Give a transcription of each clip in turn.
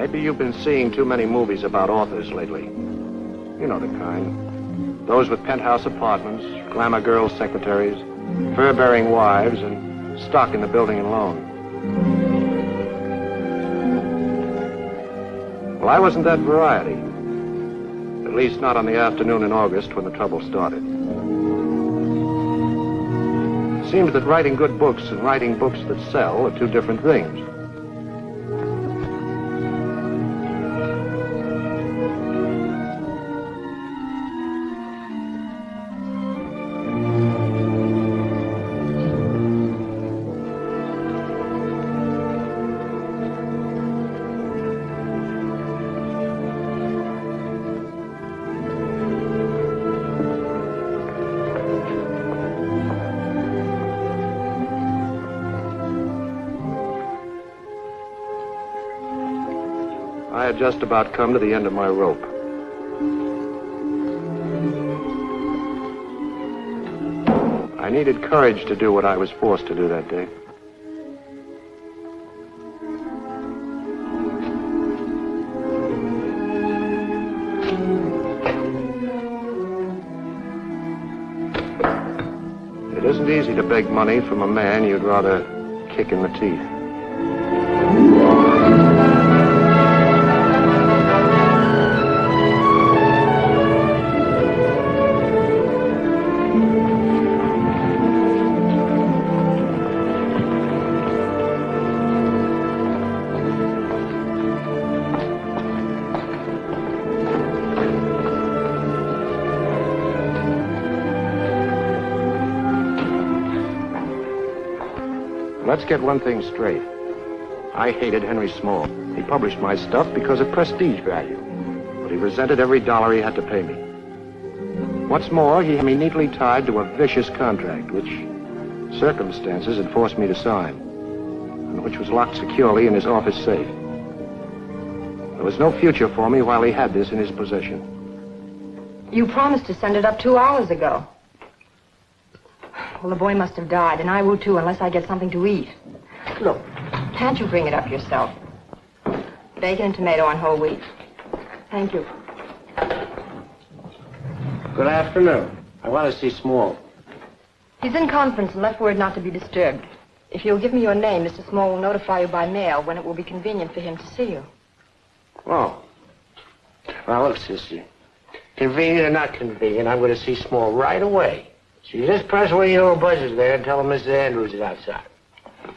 Maybe you've been seeing too many movies about authors lately. You know the kind. Those with penthouse apartments, glamour girl secretaries, fur-bearing wives, and stock in the building and loan. Well, I wasn't that variety. At least not on the afternoon in August when the trouble started. It seems that writing good books and writing books that sell are two different things. I had just about come to the end of my rope. I needed courage to do what I was forced to do that day. It isn't easy to beg money from a man you'd rather kick in the teeth. Let's get one thing straight. I hated Henry Small. He published my stuff because of prestige value, but he resented every dollar he had to pay me. What's more, he had me neatly tied to a vicious contract, which circumstances had forced me to sign, and which was locked securely in his office safe. There was no future for me while he had this in his possession. You promised to send it up 2 hours ago. Well, the boy must have died, and I will too, unless I get something to eat. Look, can't you bring it up yourself? Bacon and tomato on whole wheat. Thank you. Good afternoon. I want to see Small. He's in conference and left word not to be disturbed. If you'll give me your name, Mr. Small will notify you by mail when it will be convenient for him to see you. Oh. Well, look, sister. Convenient or not convenient, I'm going to see Small right away. So you just press one of your little buzzers there and tell him Mrs. Andrews is outside.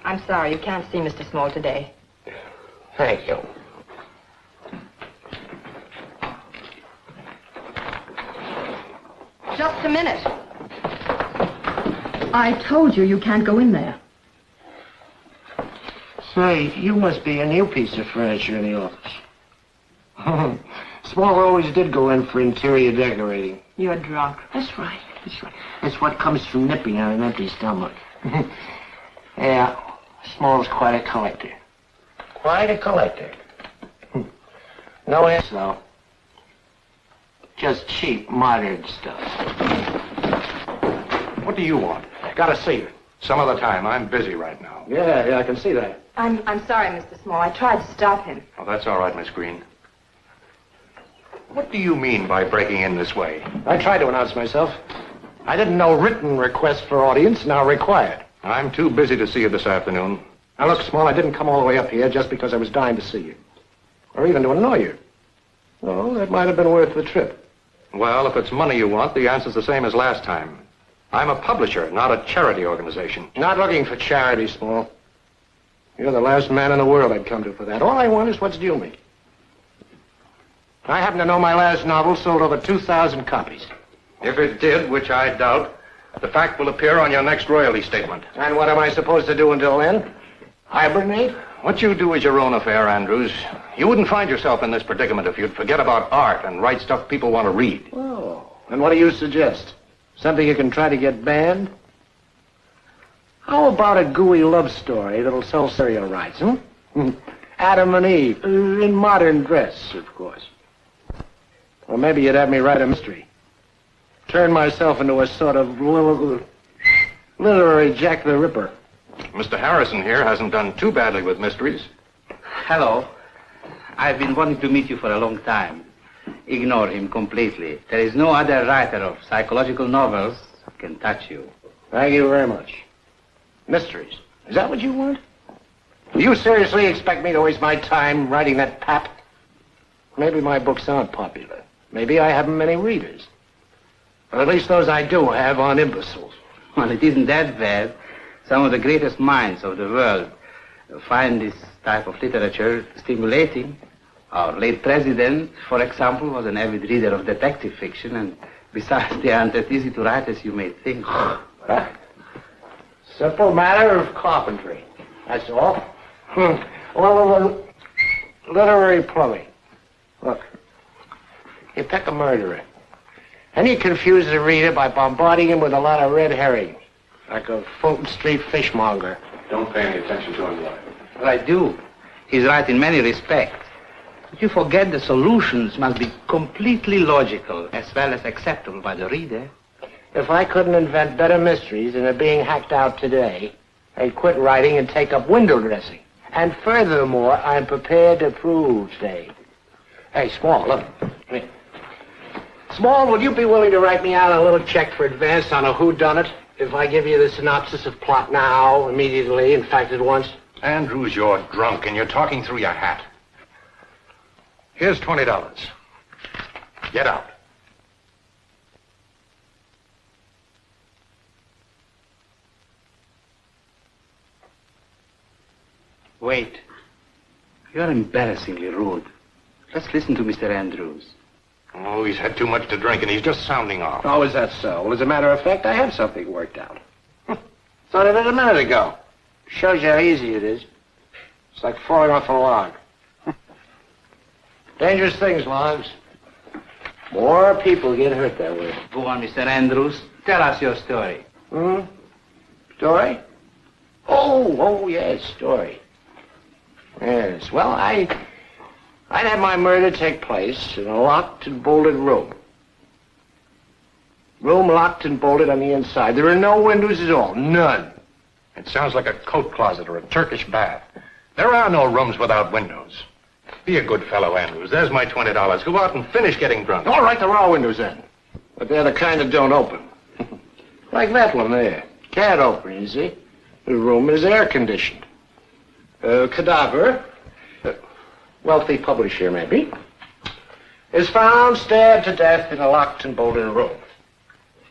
I'm sorry, you can't see Mr. Small today. Thank you. Just a minute. I told you you can't go in there. Say, you must be a new piece of furniture in the office. Small always did go in for interior decorating. You're drunk. That's right. That's right. That's what comes from nipping on an empty stomach. Yeah, Small's quite a collector. Quite a collector. No ass, though. Just cheap, modern stuff. What do you want? Gotta see you. Some other time. I'm busy right now. Yeah, I can see that. I'm sorry, Mr. Small. I tried to stop him. Oh, that's all right, Miss Green. What do you mean by breaking in this way? I tried to announce myself. I didn't know written request for audience now required. I'm too busy to see you this afternoon. Now, look, Small, I didn't come all the way up here just because I was dying to see you. Or even to annoy you. Well, that might have been worth the trip. Well, if it's money you want, the answer's the same as last time. I'm a publisher, not a charity organization. Not looking for charity, Small. You're the last man in the world I'd come to for that. All I want is what's due me. I happen to know my last novel sold over 2,000 copies. If it did, which I doubt, the fact will appear on your next royalty statement. And what am I supposed to do until then? Hibernate? What you do is your own affair, Andrews. You wouldn't find yourself in this predicament if you'd forget about art and write stuff people want to read. Oh, and what do you suggest? Something you can try to get banned? How about a gooey love story that'll sell stereo rights, Adam and Eve, in modern dress, of course. Or maybe you'd have me write a mystery. Turn myself into a sort of literary Jack the Ripper. Mr. Harrison here hasn't done too badly with mysteries. Hello. I've been wanting to meet you for a long time. Ignore him completely. There is no other writer of psychological novels who can touch you. Thank you very much. Mysteries. Is that what you want? Do you seriously expect me to waste my time writing that pap? Maybe my books aren't popular. Maybe I haven't many readers. But at least those I do have aren't imbeciles. Well, it isn't that bad. Some of the greatest minds of the world find this type of literature stimulating. Our late president, for example, was an avid reader of detective fiction, and besides, they aren't as easy to write as you may think. Simple matter of carpentry. That's all. Well, literary plumbing. Look, you pick a murderer, and you confuse the reader by bombarding him with a lot of red herrings, like a Fulton Street fishmonger. Don't pay any attention to him, Lloyd. Well, I do. He's right in many respects. But you forget the solutions must be completely logical as well as acceptable by the reader. If I couldn't invent better mysteries than are being hacked out today, I'd quit writing and take up window dressing. And furthermore, I'm prepared to prove, say. Hey, Small, look. Here. Small, would you be willing to write me out a little check for advance on a whodunit if I give you the synopsis of plot now, immediately, in fact, at once? Andrews, you're drunk and you're talking through your hat. Here's $20. Get out. Wait. You're embarrassingly rude. Let's listen to Mr. Andrews. Oh, he's had too much to drink and he's just sounding off. Oh, is that so? Well, as a matter of fact, I have something worked out. Thought of it a minute ago. Shows you how easy it is. It's like falling off a log. Dangerous things, logs. More people get hurt that way. Go on, Mr. Andrews. Tell us your story. Story? Oh, yes, story. Yes, well, I'd have my murder take place in a locked and bolted room. Room locked and bolted on the inside. There are no windows at all. None. It sounds like a coat closet or a Turkish bath. There are no rooms without windows. Be a good fellow, Andrews. There's my $20. Go out and finish getting drunk. All right, there are windows then. But they're the kind that don't open. Like that one there. Can't open, you see. The room is air-conditioned. Cadaver, wealthy publisher maybe, is found stabbed to death in a locked and bolted room.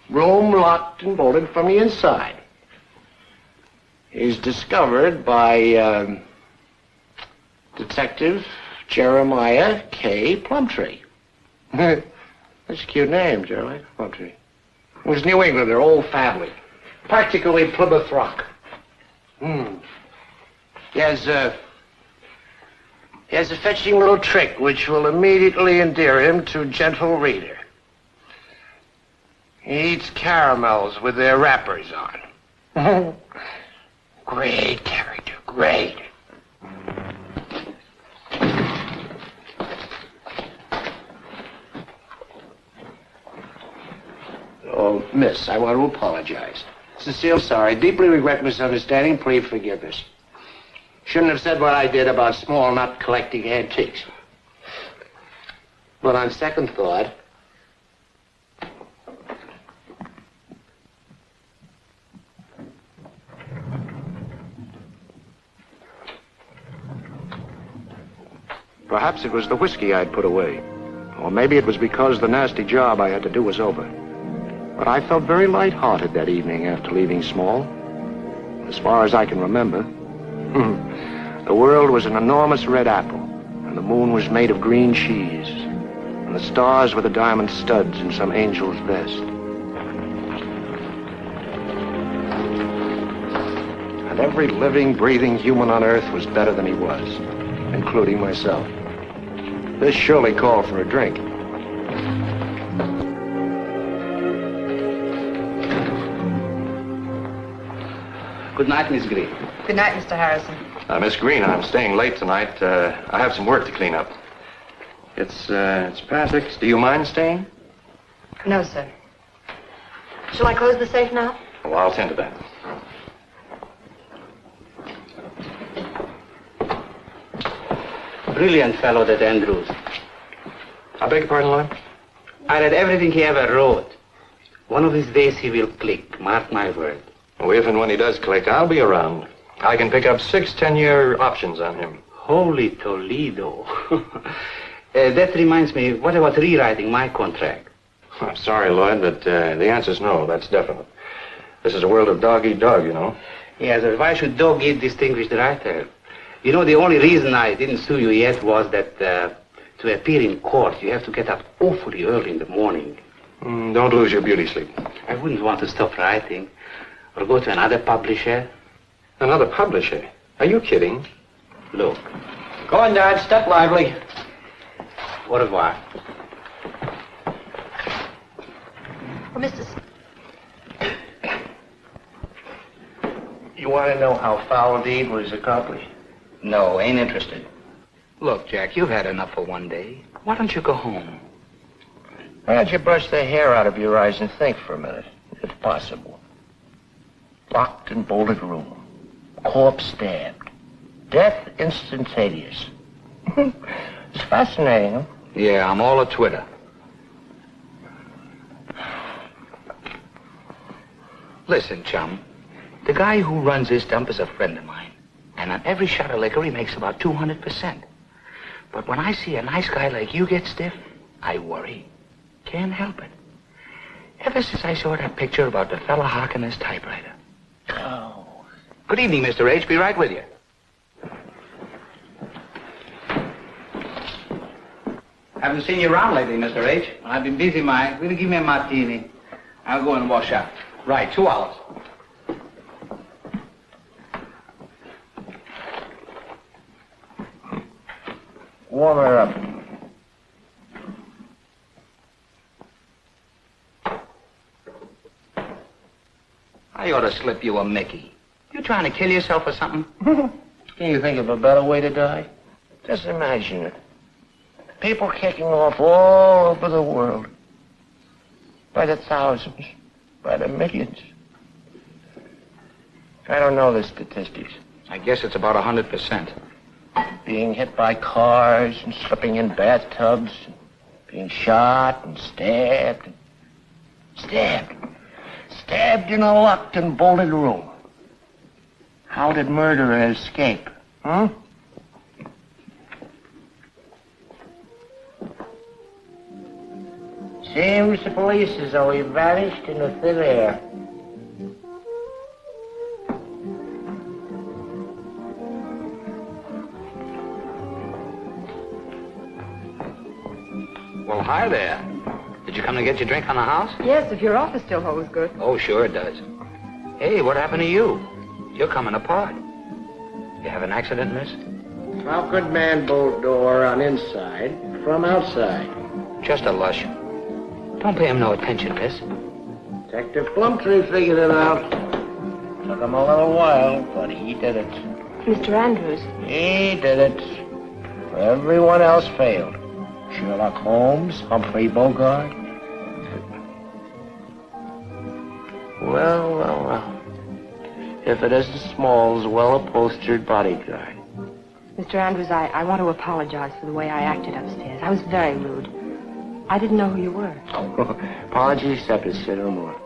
Room locked and bolted from the inside. He's discovered by Detective Jeremiah K. Plumtree. That's a cute name, Jeremiah Plumtree. It was New England, their old family. Practically Plymouth Rock. He has a fetching little trick which will immediately endear him to gentle reader. He eats caramels with their wrappers on. Great character, great. Oh, miss, I want to apologize. Sincerely sorry, deeply regret misunderstanding, please forgive us. Shouldn't have said what I did about Small not collecting antiques. But on second thought, perhaps it was the whiskey I'd put away. Or maybe it was because the nasty job I had to do was over. But I felt very light-hearted that evening after leaving Small. As far as I can remember. The world was an enormous red apple, and the moon was made of green cheese, and the stars were the diamond studs in some angel's vest. And every living, breathing human on Earth was better than he was, including myself. This surely called for a drink. Good night, Miss Green. Good night, Mr. Harrison. Miss Green, I'm staying late tonight. I have some work to clean up. It's past 6. Do you mind staying? No, sir. Shall I close the safe now? Well, I'll tend to that. brilliant fellow, that Andrews. I beg your pardon, Lloyd? I read everything he ever wrote. One of these days he will click, mark my word. Well, if and when he does click, I'll be around. I can pick up 6 10-year options on him. Holy Toledo. That reminds me, what about rewriting my contract? I'm sorry, Lloyd, but the answer's no. That's definite. This is a world of dog-eat-dog, you know. Yes, but why should dog eat distinguished writer? You know, the only reason I didn't sue you yet was that to appear in court, you have to get up awfully early in the morning. Don't lose your beauty sleep. I wouldn't want to stop writing or go to another publisher. Another publisher? Are you kidding? Look. Go on, Dad. Step lively. Au revoir. Oh, Mr. You want to know how foul deed was accomplished? No, ain't interested. Look, Jack, you've had enough for one day. Why don't you go home? Why don't you brush the hair out of your eyes and think for a minute, if possible? Locked and bolted room. Corpse stabbed. Death instantaneous. It's fascinating, huh? Yeah, I'm all a Twitter. Listen, chum. The guy who runs this dump is a friend of mine. And on every shot of liquor, he makes about 200%. But when I see a nice guy like you get stiff, I worry. Can't help it. Ever since I saw that picture about the fella hawking his typewriter. Oh. Good evening, Mr. H. Be right with you. Haven't seen you around lately, Mr. H. I've been busy, Mike. Will you give me a martini? I'll go and wash up. Right, 2 hours. Warm her up. I ought to slip you a Mickey. You trying to kill yourself or something? Can you think of a better way to die? Just imagine it. People kicking off all over the world. By the thousands. By the millions. I don't know the statistics. I guess it's about 100%. Being hit by cars and slipping in bathtubs. Being shot and stabbed. Stabbed in a locked and bolted room. How did murderer escape? Huh? Seems the police as though he vanished in the thin air. Well, hi there. Did you come to get your drink on the house? Yes, if your office still holds good. Oh, sure it does. Hey, what happened to you? You're coming apart. You have an accident, miss? How could man bolt door on inside from outside? Just a lush. Don't pay him no attention, miss. Detective Plumtree figured it out. Took him a little while, but he did it. Mr. Andrews. He did it. Everyone else failed. Sherlock Holmes, Humphrey Bogart. Well. If it isn't Small's well-upholstered bodyguard. Mr. Andrews, I want to apologize for the way I acted upstairs. I was very rude. I didn't know who you were. Apologies accepted, say no more.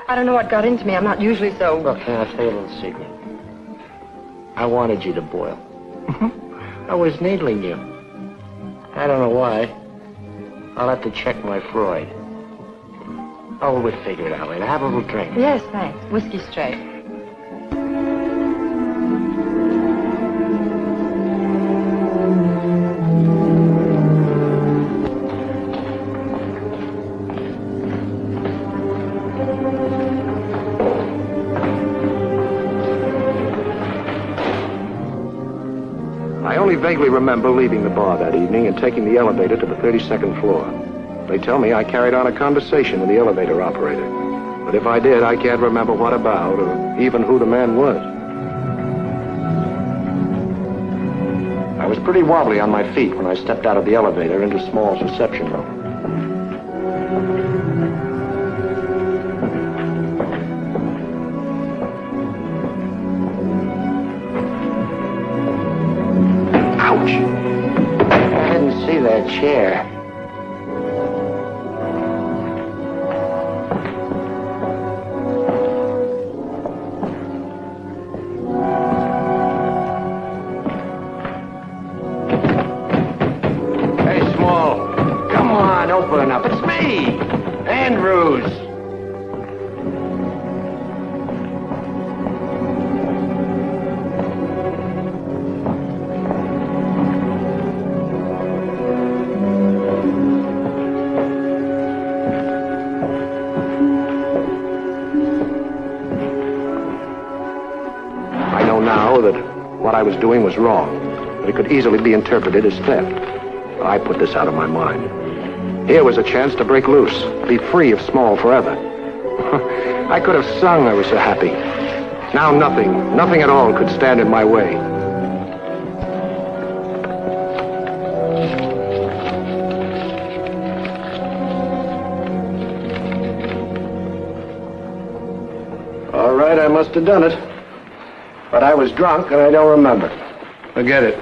I don't know what got into me. I'm not usually so... Look, can I tell you a little secret? I wanted you to boil. I was needling you. I don't know why. I'll have to check my Freud. Oh, we'll figure it out later. Have a little drink. Yes, thanks. Whiskey straight. I only vaguely remember leaving the bar that evening and taking the elevator to the 32nd floor. They tell me I carried on a conversation with the elevator operator. But if I did, I can't remember what about or even who the man was. I was pretty wobbly on my feet when I stepped out of the elevator into Small's reception room. Ouch! that chair. Hey, Small. Come on, open up. It's me, Andrews. What I was doing was wrong, but it could easily be interpreted as theft. But I put this out of my mind. Here was a chance to break loose, be free of Small forever. I could have sung, I was so happy. Now nothing at all could stand in my way. All right, I must have done it. But I was drunk, and I don't remember. Forget it.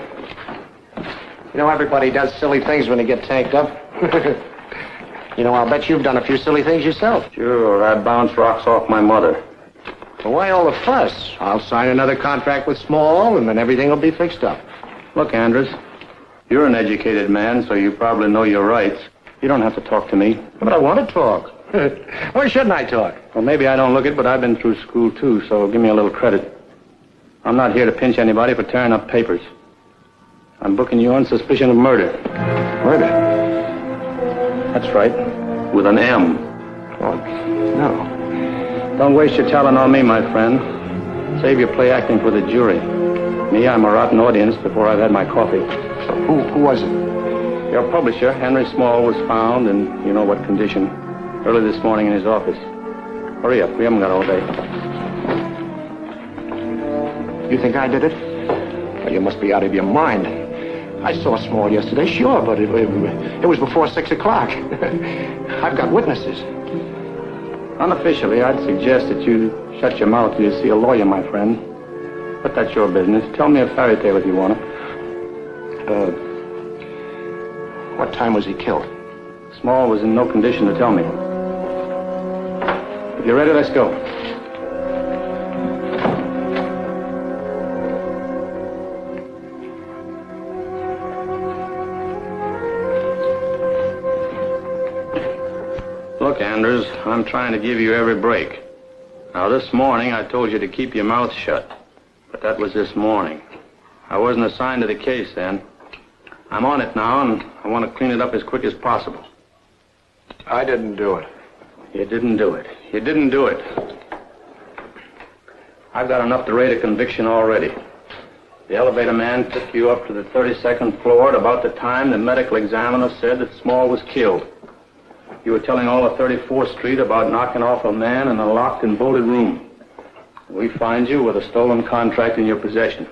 You know, everybody does silly things when they get tanked up. You know, I'll bet you've done a few silly things yourself. Sure, I bounced rocks off my mother. Well, why all the fuss? I'll sign another contract with Small, and then everything will be fixed up. Look, Andrews, you're an educated man, so you probably know your rights. You don't have to talk to me. But I want to talk. Why shouldn't I talk? Well, maybe I don't look it, but I've been through school, too, so give me a little credit. I'm not here to pinch anybody for tearing up papers. I'm booking you on suspicion of murder. Murder? That's right. With an M. Oh, no. Don't waste your talent on me, my friend. Save your play acting for the jury. Me, I'm a rotten audience before I've had my coffee. Who was it? Your publisher, Henry Small, was found in you know what condition early this morning in his office. Hurry up. We haven't got all day. You think I did it? Well, you must be out of your mind. I saw Small yesterday, sure, but it was before 6 o'clock. I've got witnesses. Unofficially, I'd suggest that you shut your mouth till you see a lawyer, my friend. But that's your business. Tell me a fairy tale if you want it. What time was he killed? Small was in no condition to tell me. If you're ready, let's go. Look, Anders, I'm trying to give you every break. Now, this morning, I told you to keep your mouth shut. But that was this morning. I wasn't assigned to the case then. I'm on it now, and I want to clean it up as quick as possible. I didn't do it. You didn't do it. You didn't do it. I've got enough to rate a conviction already. The elevator man took you up to the 32nd floor at about the time the medical examiner said that Small was killed. You were telling all of 34th Street about knocking off a man in a locked and bolted room. We find you with a stolen contract in your possession.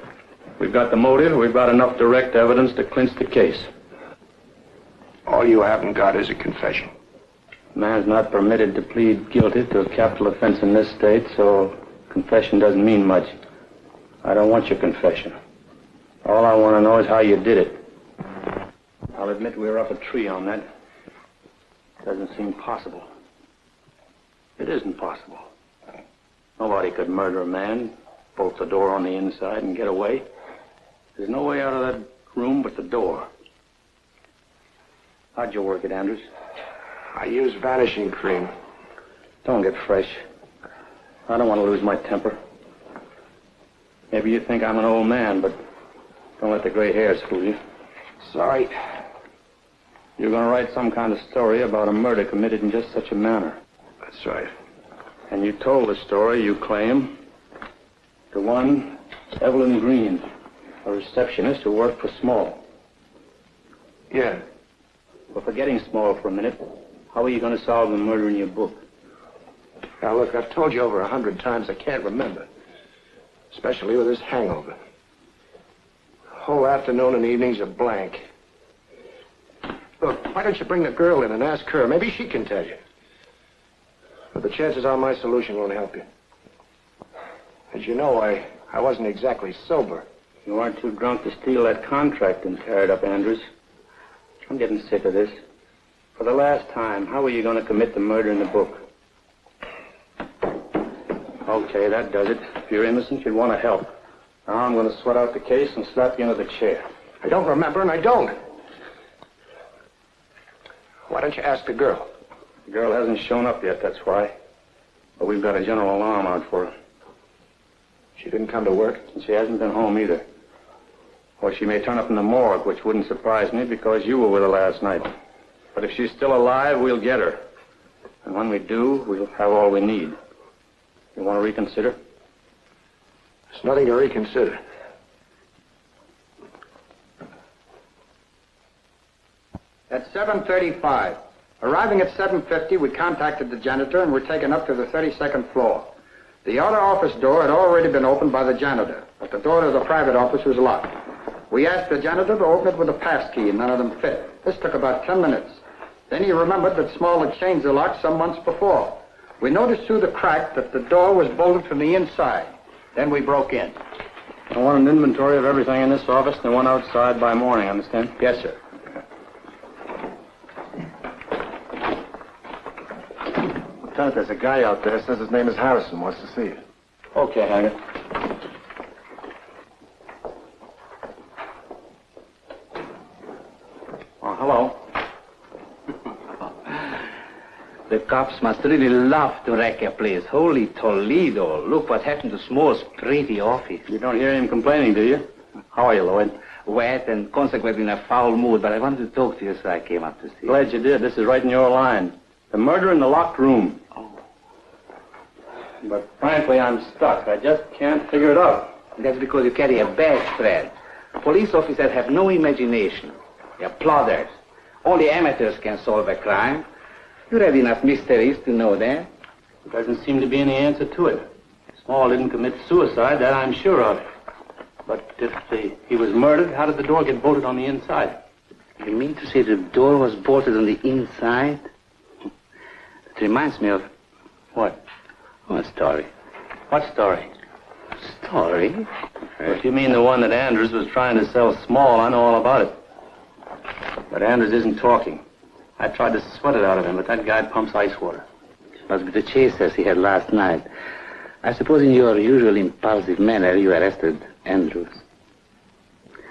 We've got the motive. We've got enough direct evidence to clinch the case. All you haven't got is a confession. A man's not permitted to plead guilty to a capital offense in this state, so confession doesn't mean much. I don't want your confession. All I want to know is how you did it. I'll admit we were up a tree on that. Doesn't seem possible. It isn't possible. Nobody could murder a man, bolt the door on the inside, and get away. There's no way out of that room but the door. How'd you work it, Andrews? I used vanishing cream. Don't get fresh. I don't want to lose my temper. Maybe you think I'm an old man, but don't let the gray hairs fool you. Sorry. You're going to write some kind of story about a murder committed in just such a manner. That's right. And you told the story, you claim, to one Evelyn Green, a receptionist who worked for Small. Yeah. Well, forgetting Small for a minute, how are you going to solve the murder in your book? Now, look, I've told you over 100 times I can't remember. Especially with this hangover. The whole afternoon and evenings are blank. Look, why don't you bring the girl in and ask her? Maybe she can tell you. But the chances are my solution won't help you. As you know, I wasn't exactly sober. You weren't too drunk to steal that contract and tear it up, Andrews. I'm getting sick of this. For the last time, how are you going to commit the murder in the book? Okay, that does it. If you're innocent, you'd want to help. Now I'm going to sweat out the case and slap you into the chair. I don't remember, and I don't. Why don't you ask the girl? The girl hasn't shown up yet, that's why. But we've got a general alarm out for her. She didn't come to work? And she hasn't been home either. Or she may turn up in the morgue, which wouldn't surprise me because you were with her last night. But if she's still alive, we'll get her. And when we do, we'll have all we need. You want to reconsider? There's nothing to reconsider. At 7:35. Arriving at 7:50, we contacted the janitor and were taken up to the 32nd floor. The outer office door had already been opened by the janitor, but the door to the private office was locked. We asked the janitor to open it with a pass key, and none of them fit. This took about 10 minutes. Then he remembered that Small had changed the lock some months before. We noticed through the crack that the door was bolted from the inside. Then we broke in. I want an inventory of everything in this office and one outside by morning, understand? Yes, sir. Lieutenant, there's a guy out there, says his name is Harrison, wants to see you. Okay, Haggard. Oh, hello. The cops must really love to wreck a place. Holy Toledo. Look what happened to Small's pretty office. You don't hear him complaining, do you? How are you, Lloyd? Wet and consequently in a foul mood, but I wanted to talk to you, so I came up to see you. Glad you did. This is right in your line. The murder in the locked room. Oh. But frankly, I'm stuck. I just can't figure it out. That's because you carry a badge, Fred. Police officers have no imagination. They're plodders. Only amateurs can solve a crime. You read enough mysteries to know that. There doesn't seem to be any answer to it. Small didn't commit suicide, that I'm sure of. But if he was murdered, how did the door get bolted on the inside? You mean to say the door was bolted on the inside? It reminds me of... What? Oh, a story. What story? Story? If you mean the one that Andrews was trying to sell Small, I know all about it. But Andrews isn't talking. I tried to sweat it out of him, but that guy pumps ice water. Must be the chasers he had last night. I suppose in your usual impulsive manner you arrested Andrews.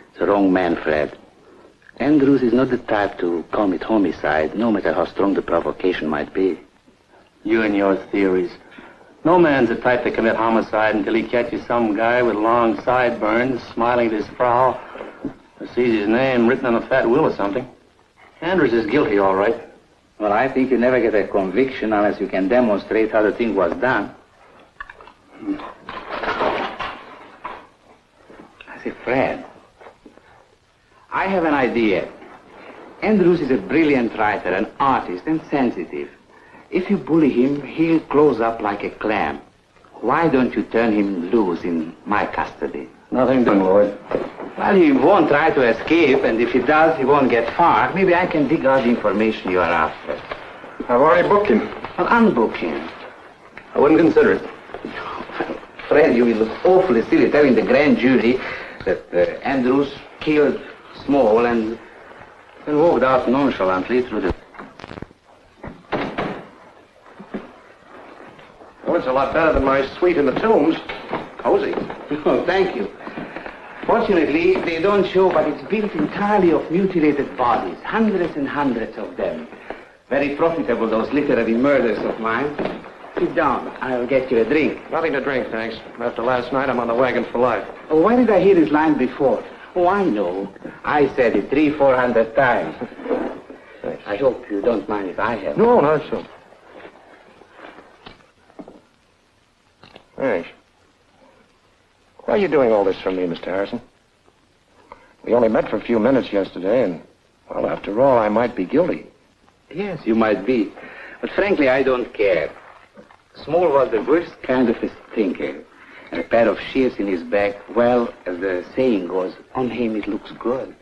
It's the wrong man, Fred. Andrews is not the type to commit homicide, no matter how strong the provocation might be. You and your theories. No man's the type to commit homicide until he catches some guy with long sideburns, smiling at his frow, or sees his name written on a fat will or something. Andrews is guilty, all right. Well, I think you never get a conviction unless you can demonstrate how the thing was done. I say, Fred, I have an idea. Andrews is a brilliant writer, an artist, and sensitive. If you bully him, he'll close up like a clam. Why don't you turn him loose in my custody? Nothing doing, Lloyd. Well, he won't try to escape, and if he does, he won't get far. Maybe I can dig out the information you are after. I've already booked him. Well, unbook him. I wouldn't consider it. Fred, you will look awfully silly telling the grand jury that Andrews killed Small and walked out nonchalantly through the... Well, it's a lot better than my suite in the Tombs. Cozy. Oh, thank you. Fortunately, they don't show, but it's built entirely of mutilated bodies, hundreds and hundreds of them. Very profitable, those literary murders of mine. Sit down. I'll get you a drink. Nothing to drink, thanks. After last night, I'm on the wagon for life. Oh, why did I hear this line before? Oh, I know. I said it 300-400 times. Thanks. I hope you don't mind if I have. No, not so. Thanks. Why are you doing all this for me, Mr. Harrison? We only met for a few minutes yesterday, and, well, after all, I might be guilty. Yes, you might be. But frankly, I don't care. Small was the worst kind of a stinker. And a pair of shears in his back, well, as the saying goes, on him it looks good.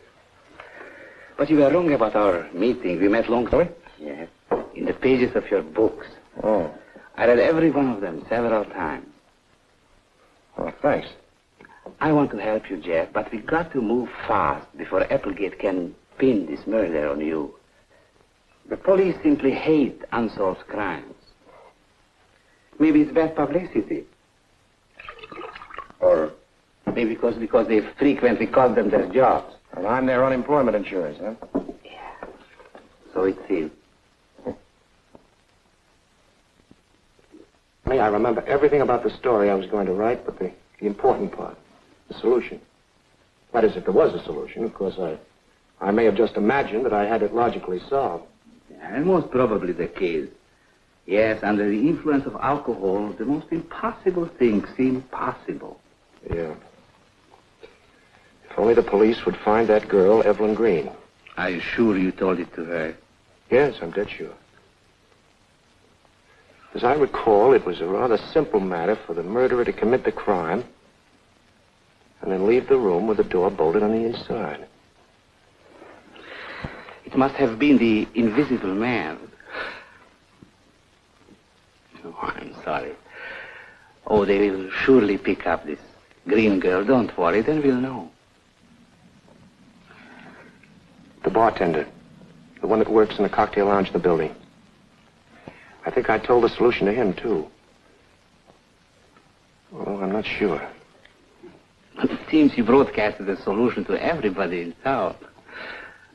But you were wrong about our meeting. We met long ago. Yes. In the pages of your books. Oh. I read every one of them several times. Oh, thanks. I want to help you, Jeff, but we got to move fast before Applegate can pin this murder on you. The police simply hate unsolved crimes. Maybe it's bad publicity. Or maybe because they frequently cost them their jobs. And I'm their unemployment insurance, huh? Yeah. So it seems. I remember everything about the story I was going to write, but the important part, the solution. That is, if there was a solution. Of course, I may have just imagined that I had it logically solved. Yeah, and most probably the case. Yes, under the influence of alcohol, the most impossible things seem possible. Yeah. If only the police would find that girl, Evelyn Green. Are you sure you told it to her? Yes, I'm dead sure. As I recall, it was a rather simple matter for the murderer to commit the crime and then leave the room with the door bolted on the inside. It must have been the invisible man. Oh, I'm sorry. Oh, they will surely pick up this Green girl. Don't worry, then we'll know. The bartender. The one that works in the cocktail lounge in the building. I think I told the solution to him, too. Well, I'm not sure. It seems you broadcasted the solution to everybody in town.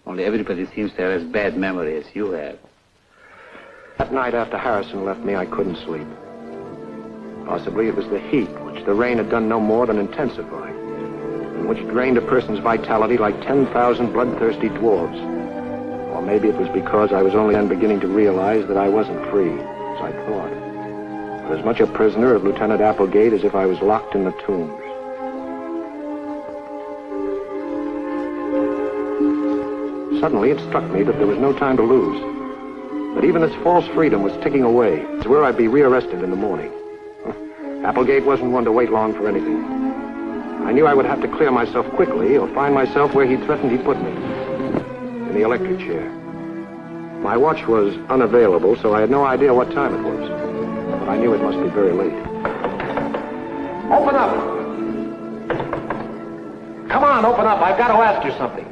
Only everybody seems to have as bad memory as you have. That night after Harrison left me, I couldn't sleep. Possibly it was the heat, which the rain had done no more than intensify, and which drained a person's vitality like 10,000 bloodthirsty dwarves. Or maybe it was because I was only then beginning to realize that I wasn't free, as I thought, but as much a prisoner of Lieutenant Applegate as if I was locked in the tombs. Suddenly it struck me that there was no time to lose, that even this false freedom was ticking away, to where I'd be rearrested in the morning. Applegate wasn't one to wait long for anything. I knew I would have to clear myself quickly or find myself where he'd threatened he'd put me. In the electric chair. My watch was unavailable, so I had no idea what time it was. But I knew it must be very late. Open up! Come on, open up. I've got to ask you something.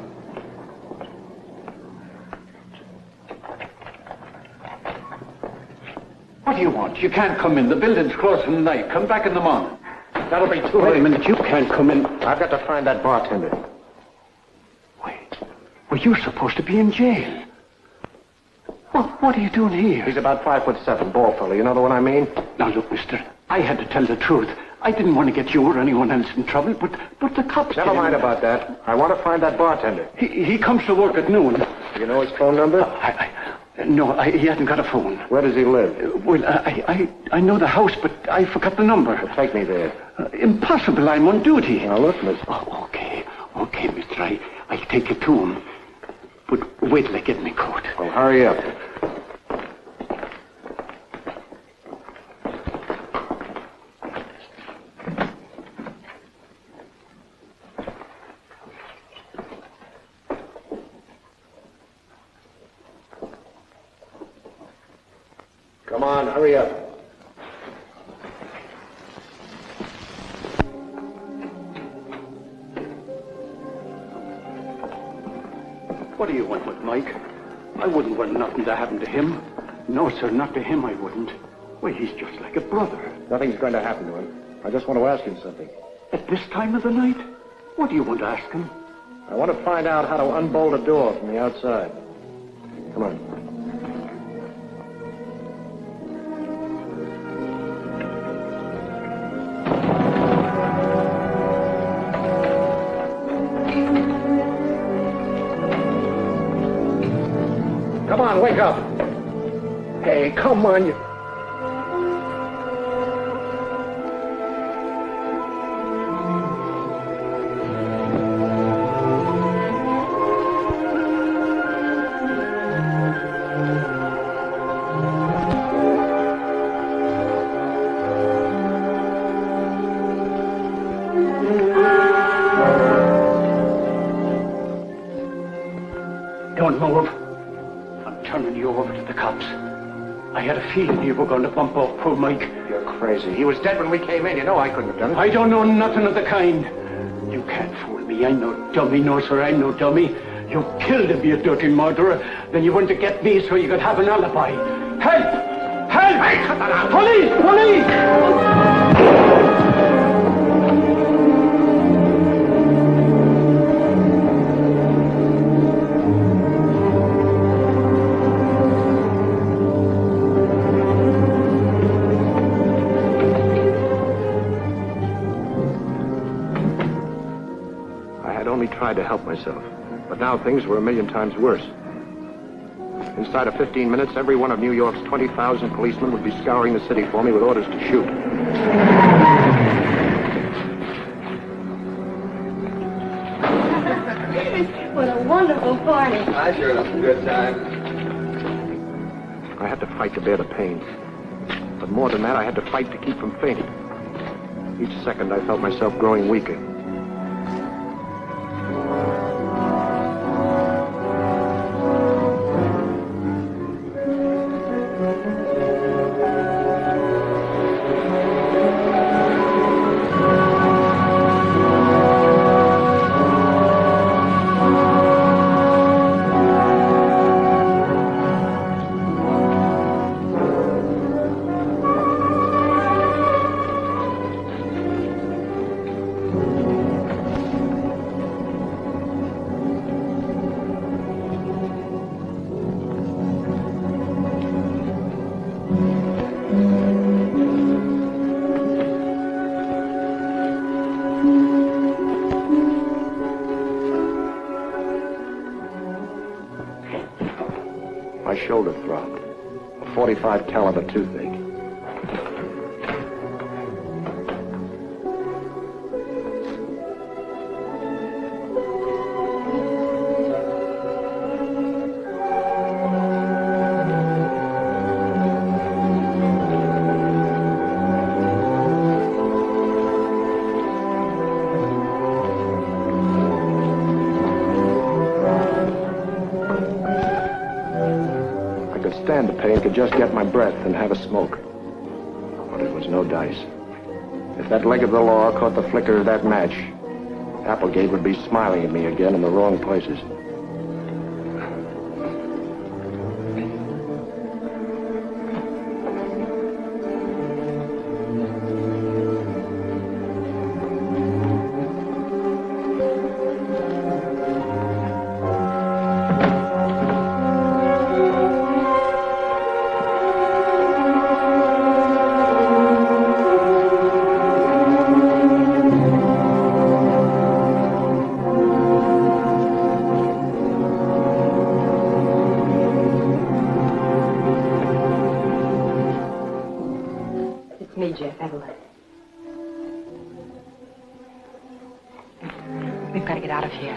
What do you want? You can't come in. The building's closed for the night. Come back in the morning. That'll be too late. Wait a minute. You can't come in. I've got to find that bartender. Well, you're supposed to be in jail. What are you doing here? He's about 5'7", bald fellow. You know the one I mean? Now, look, mister, I had to tell the truth. I didn't want to get you or anyone else in trouble, but the cops... Never mind about that. I want to find that bartender. He comes to work at noon. Do you know his phone number? No, he hasn't got a phone. Where does he live? Well, I know the house, but I forgot the number. Well, take me there. Impossible. I'm on duty. Now, look, miss. Oh, okay, mister. I'll take you to him. But wait till I get my coat. Well, hurry up. Come on, hurry up. What do you want with Mike? I wouldn't want nothing to happen to him. No, sir, not to him I wouldn't. Why, he's just like a brother. Nothing's going to happen to him. I just want to ask him something. At this time of the night? What do you want to ask him? I want to find out how to unbolt a door from the outside. Come on. Come on, wake up. Hey, come on, you... Don't move. I'm turning you over to the cops. I had a feeling you were going to bump off poor Mike. You're crazy. He was dead when we came in. You know I couldn't have done it. I don't know nothing of the kind. You can't fool me. I'm no dummy. No, sir, I'm no dummy. You killed him, you dirty murderer. Then you went to get me so you could have an alibi. Help! Help! Hey, cut that out! Police! Police! Tried to help myself, but now things were a million times worse. Inside of 15 minutes, every one of New York's 20,000 policemen would be scouring the city for me with orders to shoot. What a wonderful party. I sure had a good time. I had to fight to bear the pain, but more than that, I had to fight to keep from fainting. Each second, I felt myself growing weaker. Shoulder throbbed. A .45 caliber toothache. Stand the pain, could just get my breath and have a smoke. But it was no dice. If that leg of the law caught the flicker of that match, Applegate would be smiling at me again in the wrong places. Evelyn. We've got to get out of here.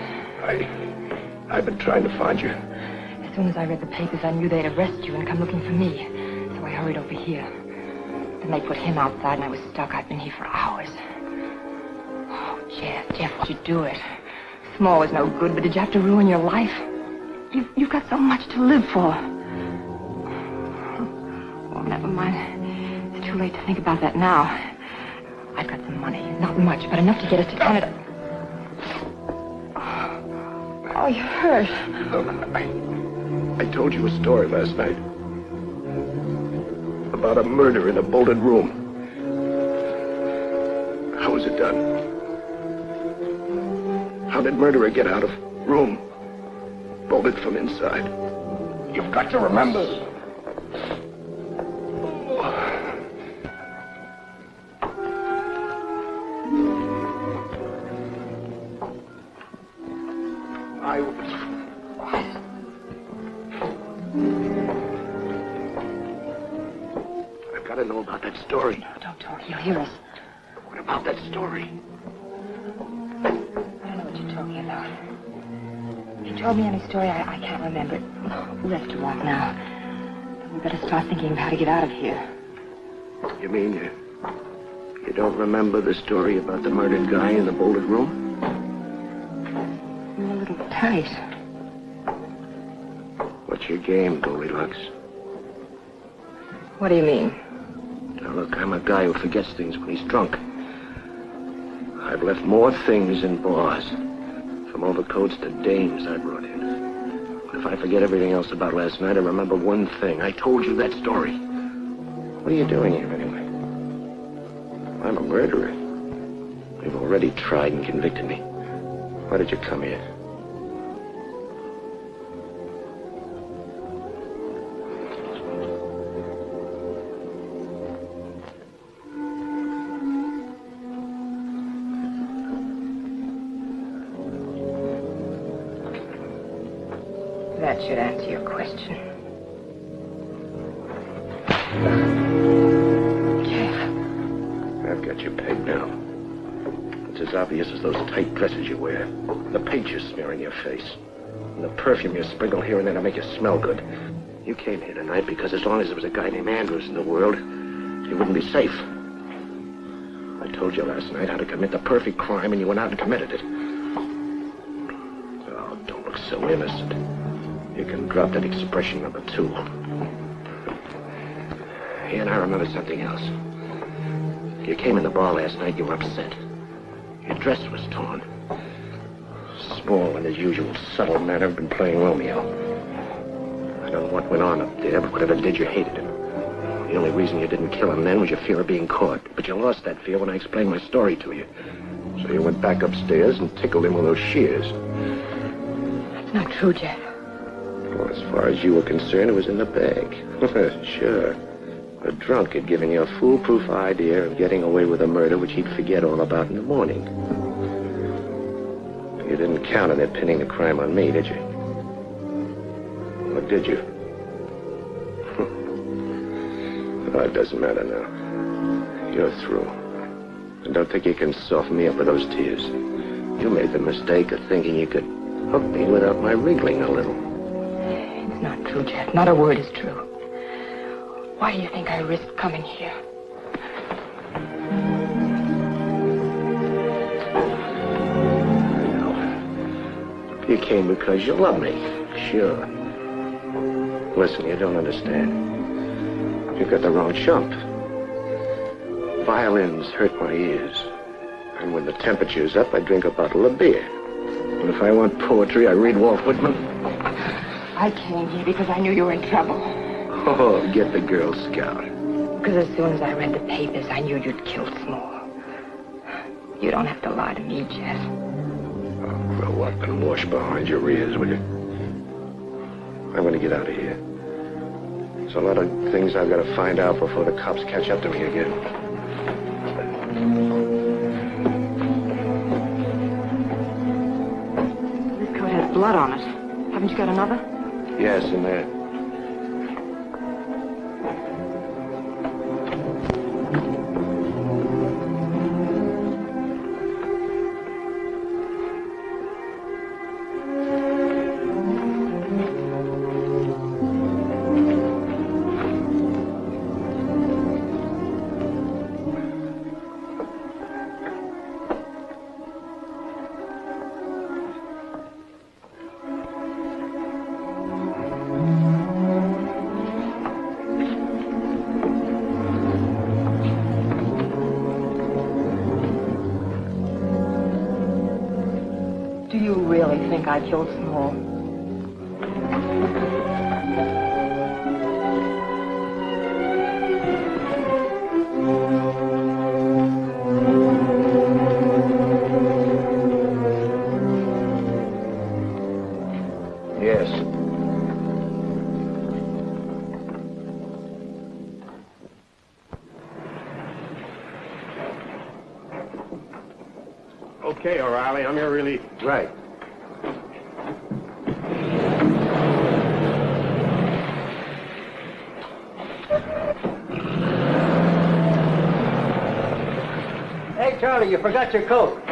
I've been trying to find you. As soon as I read the papers, I knew they'd arrest you and come looking for me. So I hurried over here. Then they put him outside and I was stuck. I've been here for hours. Oh, Jeff, why'd you do it? Small was no good, but did you have to ruin your life? You've got so much to live for. Oh, never mind. It's too late to think about that now. I've got some money. Not much, but enough to get us to Canada. Oh, you're hurt. Look, I told you a story last night. About a murder in a bolted room. How was it done? How did murderer get out of room? Bolted from inside. You've got to remember. I've got to know about that story. No, don't talk. He'll hear us. What about that story? I don't know what you're talking about. You told me any story, I can't remember it. Rest a while now. We better start thinking of how to get out of here. You mean you don't remember the story about the murdered guy in the bolted room? I'm a little tight. What's your game, Goldilocks? What do you mean? Now, look, I'm a guy who forgets things when he's drunk. I've left more things in bars From overcoats to dames I brought in. But if I forget everything else about last night, I remember one thing. I told you that story. What are you doing here, anyway? I'm a murderer. You've already tried and convicted me. Why did you come here? That should answer your question. I've got you pegged now. It's as obvious as those tight dresses you wear, the paint you smear in your face, and the perfume you sprinkle here and there to make you smell good. You came here tonight because as long as there was a guy named Andrews in the world, you wouldn't be safe. I told you last night how to commit the perfect crime, and you went out and committed it. Oh, don't look so innocent. You can drop that expression number 2. Yeah, and I remember something else. You came in the bar last night, you were upset. Your dress was torn. Small in his usual subtle manner, been playing Romeo. I don't know what went on up there, but whatever did, you hated him. The only reason you didn't kill him then was your fear of being caught. But you lost that fear when I explained my story to you. So you went back upstairs and tickled him with those shears. That's not true, Jeff. Well, as far as you were concerned, it was in the bag. Sure. A drunk had given you a foolproof idea of getting away with a murder which he'd forget all about in the morning. You didn't count on it pinning the crime on me, did you? Or did you? Oh, it doesn't matter now. You're through. And don't think you can soften me up with those tears. You made the mistake of thinking you could hook me without my wriggling a little. It's not true, Jeff. Not a word is true. Why do you think I risked coming here? I know. You came because you love me. Sure. Listen, you don't understand. You've got the wrong chump. Violins hurt my ears. And when the temperature's up, I drink a bottle of beer. And if I want poetry, I read Walt Whitman. I came here because I knew you were in trouble. Oh, get the Girl Scout. Because as soon as I read the papers, I knew you'd killed Small. You don't have to lie to me, Jeff. Oh, grow up and wash behind your ears, will you? I'm going to get out of here. There's a lot of things I've got to find out before the cops catch up to me again. This coat has blood on it. Haven't you got another? Yes, in there. I killed Small. Yes. Okay, O'Reilly, I'm your relief. Right. Charlie, you forgot your coat.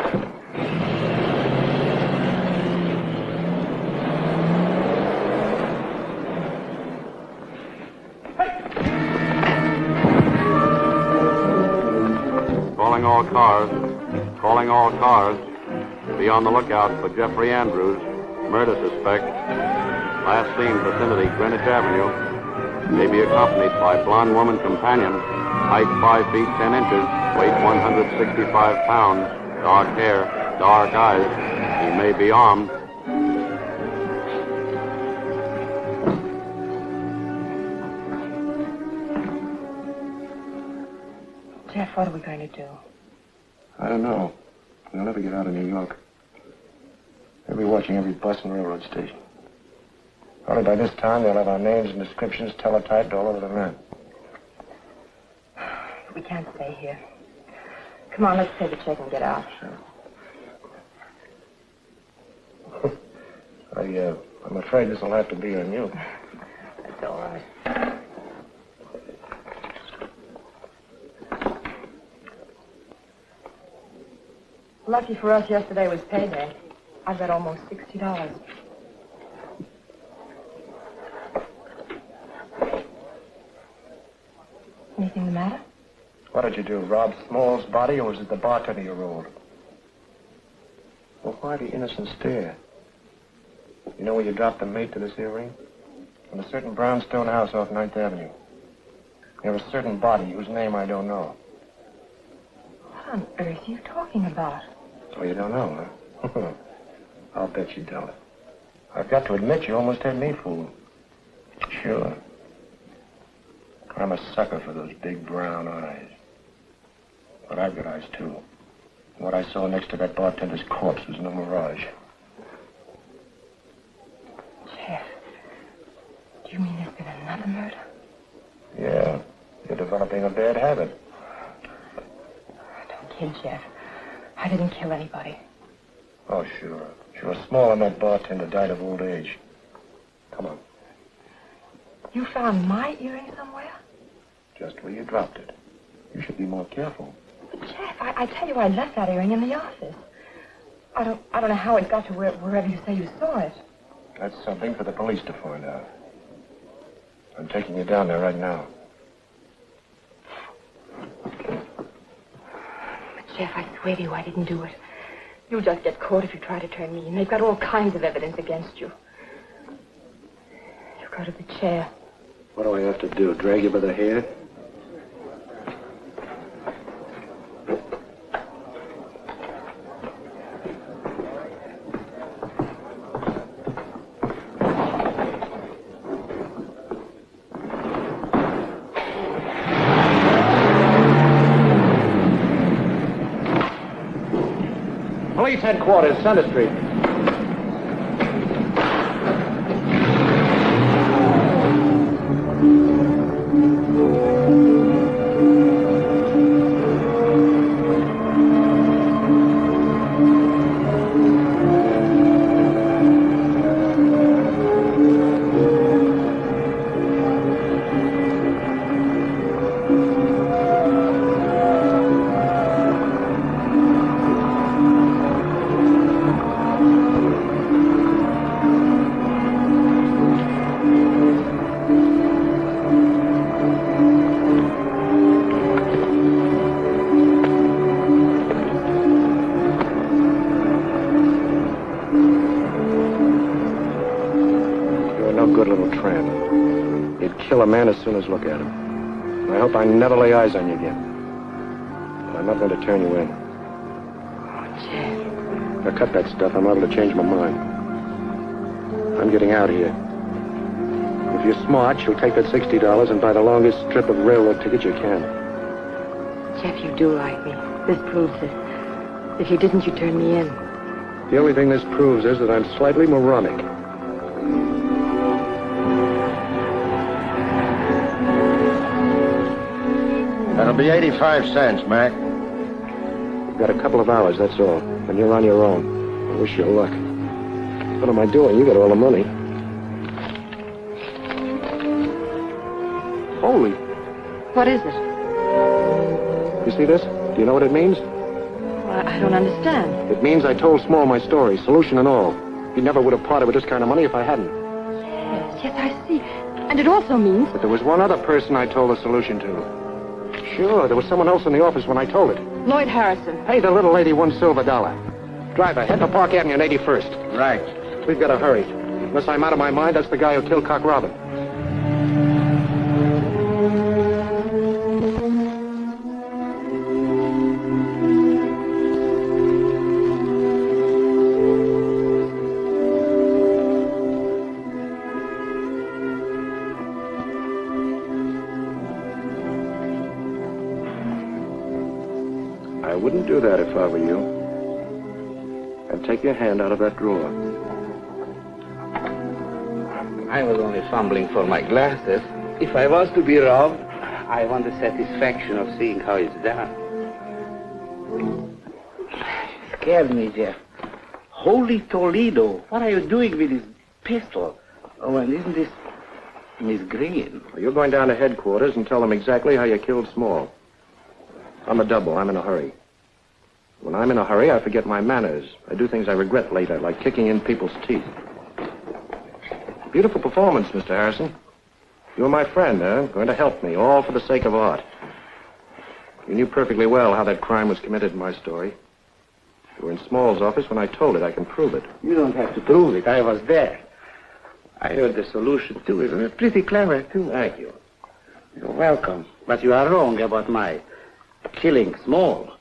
Calling all cars. Calling all cars. Be on the lookout for Jeffrey Andrews, murder suspect. Last seen vicinity, Greenwich Avenue. May be accompanied by blonde woman companion. Height 5 feet 10 inches. Weight 165 pounds. Dark hair. Dark eyes. He may be armed. Jeff, what are we going to do? I don't know. We'll never get out of New York. They'll be watching every bus and railroad station. Probably by this time, they'll have our names and descriptions teletyped all over the land. We can't stay here. Come on, let's pay the check and get out. Sure. I'm afraid this will have to be on you. That's all right. Lucky for us, yesterday was payday. I've got almost $60. Anything the matter? What did you do, rob Small's body, or was it the bartender you rolled? Well, why the innocent stare? You know where you dropped the mate to this earring? In a certain brownstone house off 9th Avenue. Near a certain body whose name I don't know. What on earth are you talking about? Oh, you don't know, huh? I'll bet you don't. I've got to admit you almost had me fooled. Sure. I'm a sucker for those big brown eyes. But I've got eyes, too. And what I saw next to that bartender's corpse was no mirage. Jeff, do you mean there's been another murder? Yeah. You're developing a bad habit. Don't kid, Jeff. I didn't kill anybody. Oh, sure. Sure, Small and that bartender died of old age. Come on. You found my earring somewhere? Just where you dropped it. You should be more careful. But Jeff, I tell you, I left that earring in the office. I don't know how it got to wherever you say you saw it. That's something for the police to find out. I'm taking you down there right now. But Jeff, I swear to you, I didn't do it. You'll just get caught if you try to turn me in. They've got all kinds of evidence against you. You go to the chair. What do I have to do? Drag you by the hair? Police headquarters, Center Street. Kill a man as soon as look at him. And I hope I never lay eyes on you again. But I'm not going to turn you in. Oh, Jeff. Now cut that stuff. I'm able to change my mind. I'm getting out of here. If you're smart, you'll take that $60 and buy the longest strip of railroad ticket you can. Jeff, you do like me. This proves it. If you didn't, you'd turn me in. The only thing this proves is that I'm slightly moronic. That'll be 85 cents, Mac. You've got a couple of hours, that's all. And you're on your own. I wish you luck. What am I doing? You got all the money. Holy. What is it? You see this? Do you know what it means? Well, I don't understand. It means I told Small my story, solution and all. He never would have parted with this kind of money if I hadn't. Yes, I see. And it also means... But there was one other person I told the solution to. Sure, there was someone else in the office when I told it. Lloyd Harrison. Hey, the little lady, $1 silver. Driver, head to Park Avenue and 81st. Right. We've got to hurry. Unless I'm out of my mind, that's the guy who killed Cock Robin. do that if I were you. And take your hand out of that drawer. I was only fumbling for my glasses. If I was to be robbed, I want the satisfaction of seeing how it's done. Scared me, Jeff. Holy Toledo, what are you doing with this pistol? Oh, and isn't this Miss Green? Well, you're going down to headquarters and tell them exactly how you killed Small. I'm a double. I'm in a hurry. When I'm in a hurry, I forget my manners. I do things I regret later, like kicking in people's teeth. Beautiful performance, Mr. Harrison. You're my friend, huh? Going to help me, all for the sake of art. You knew perfectly well how that crime was committed in my story. You were in Small's office when I told it. I can prove it. You don't have to prove it. I was there. I heard the solution, too. It was pretty clever, too. Thank you. You're welcome. But you are wrong about my killing Small.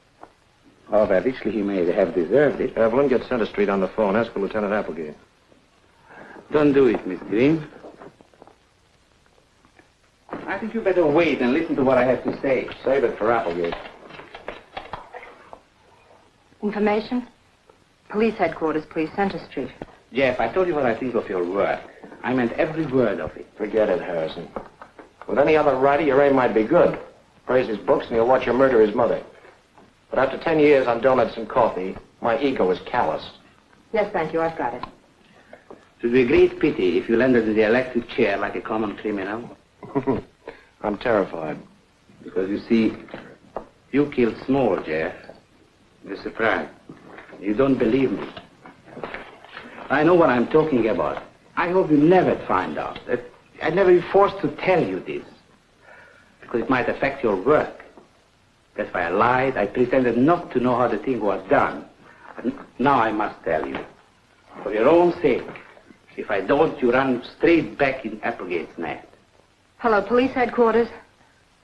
However richly he may have deserved it. Evelyn, get Center Street on the phone. Ask for Lieutenant Applegate. Don't do it, Miss Green. I think you better wait and listen to what I have to say. Save it for Applegate. Information? Police headquarters, please. Center Street. Jeff, I told you what I think of your work. I meant every word of it. Forget it, Harrison. With any other writer, your aim might be good. Praise his books and he'll watch you murder his mother. But after 10 years on donuts and coffee, my ego is callous. Yes, thank you. I've got it. It would be a great pity if you landed in the electric chair like a common criminal. I'm terrified. Because you see, you killed Small, Jeff. You're surprised. You don't believe me. I know what I'm talking about. I hope you never find out. I'd never be forced to tell you this. Because it might affect your work. That's why I lied. I pretended not to know how the thing was done. But now I must tell you. For your own sake. If I don't, you run straight back in Applegate's net. Hello, police headquarters.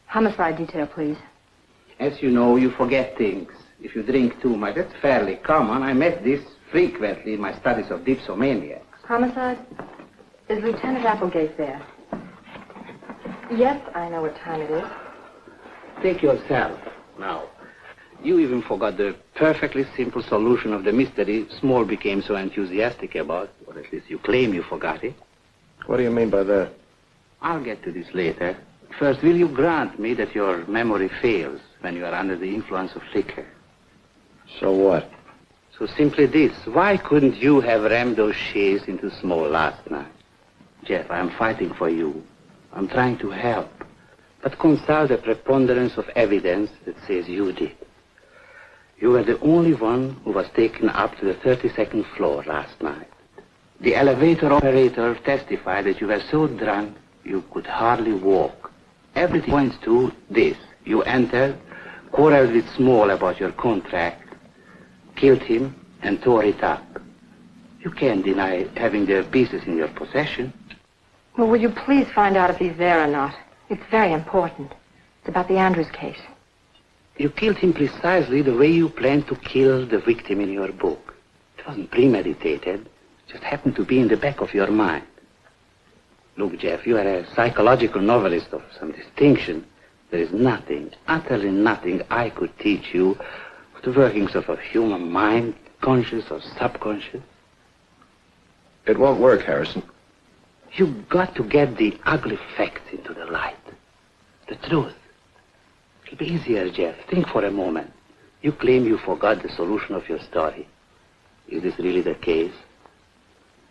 Homicide detail, please. As you know, you forget things. If you drink too much, that's fairly common. I met this frequently in my studies of dipsomaniacs. Homicide? Is Lieutenant Applegate there? Yes, I know what time it is. Take yourself now. You even forgot the perfectly simple solution of the mystery Small became so enthusiastic about, or at least you claim you forgot it. What do you mean by that? I'll get to this later. First, will you grant me that your memory fails when you are under the influence of liquor? So what? So simply this. Why couldn't you have rammed those shares into Small last night? Jeff, I'm fighting for you. I'm trying to help. But consult the preponderance of evidence that says you did. You were the only one who was taken up to the 32nd floor last night. The elevator operator testified that you were so drunk you could hardly walk. Everything points to this. You entered, quarreled with Small about your contract, killed him, and tore it up. You can't deny having the pieces in your possession. Well, will you please find out if he's there or not? It's very important. It's about the Andrews case. You killed him precisely the way you planned to kill the victim in your book. It wasn't premeditated. It just happened to be in the back of your mind. Look, Jeff, you are a psychological novelist of some distinction. There is nothing, utterly nothing I could teach you of the workings of a human mind, conscious or subconscious. It won't work, Harrison. You've got to get the ugly facts into the light. The truth. It'll be easier, Jeff. Think for a moment. You claim you forgot the solution of your story. Is this really the case?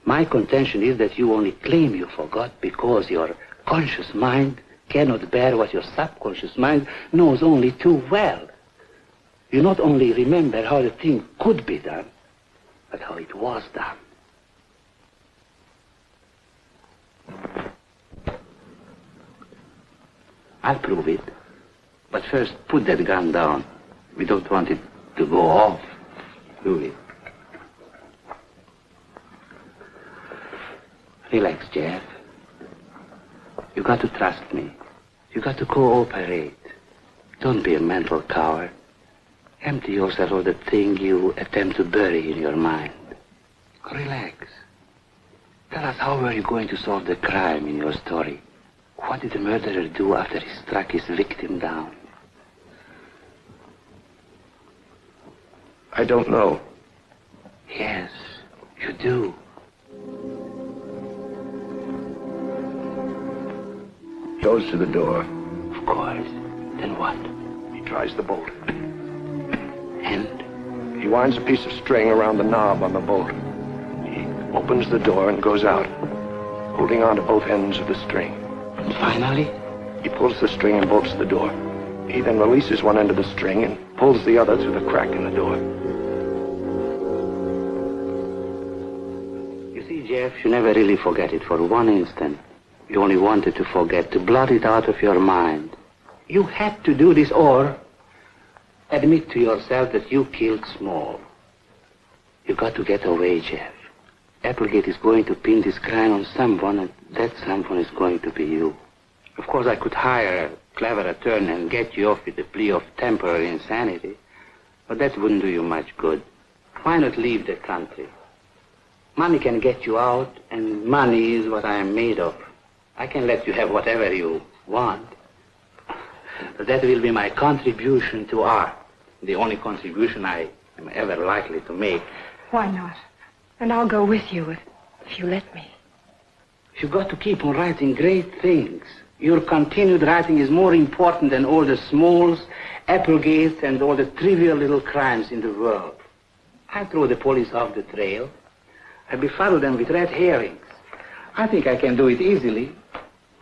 My contention is that you only claim you forgot because your conscious mind cannot bear what your subconscious mind knows only too well. You not only remember how the thing could be done, but how it was done. I'll prove it. But first, put that gun down. We don't want it to go off, do we? Relax, Jeff. You got to trust me. You got to cooperate. Don't be a mental coward. Empty yourself of the thing you attempt to bury in your mind. Relax. Tell us how were you going to solve the crime in your story? What did the murderer do after he struck his victim down? I don't know. Yes, you do. Goes to the door. Of course. Then what? He tries the bolt. And? He winds a piece of string around the knob on the bolt. He opens the door and goes out, holding on to both ends of the string. And finally? He pulls the string and bolts the door. He then releases one end of the string and pulls the other through the crack in the door. You see, Jeff, you never really forget it for one instant. You only wanted to forget, to blot it out of your mind. You had to do this or admit to yourself that you killed Small. You got to get away, Jeff. Applegate is going to pin this crime on someone, and that someone is going to be you. Of course, I could hire a clever attorney and get you off with a plea of temporary insanity, but that wouldn't do you much good. Why not leave the country? Money can get you out, and money is what I am made of. I can let you have whatever you want, but that will be my contribution to art, the only contribution I am ever likely to make. Why not? And I'll go with you if you let me. You've got to keep on writing great things. Your continued writing is more important than all the Smalls, Applegates, and all the trivial little crimes in the world. I throw the police off the trail. I befuddle them with red herrings. I think I can do it easily,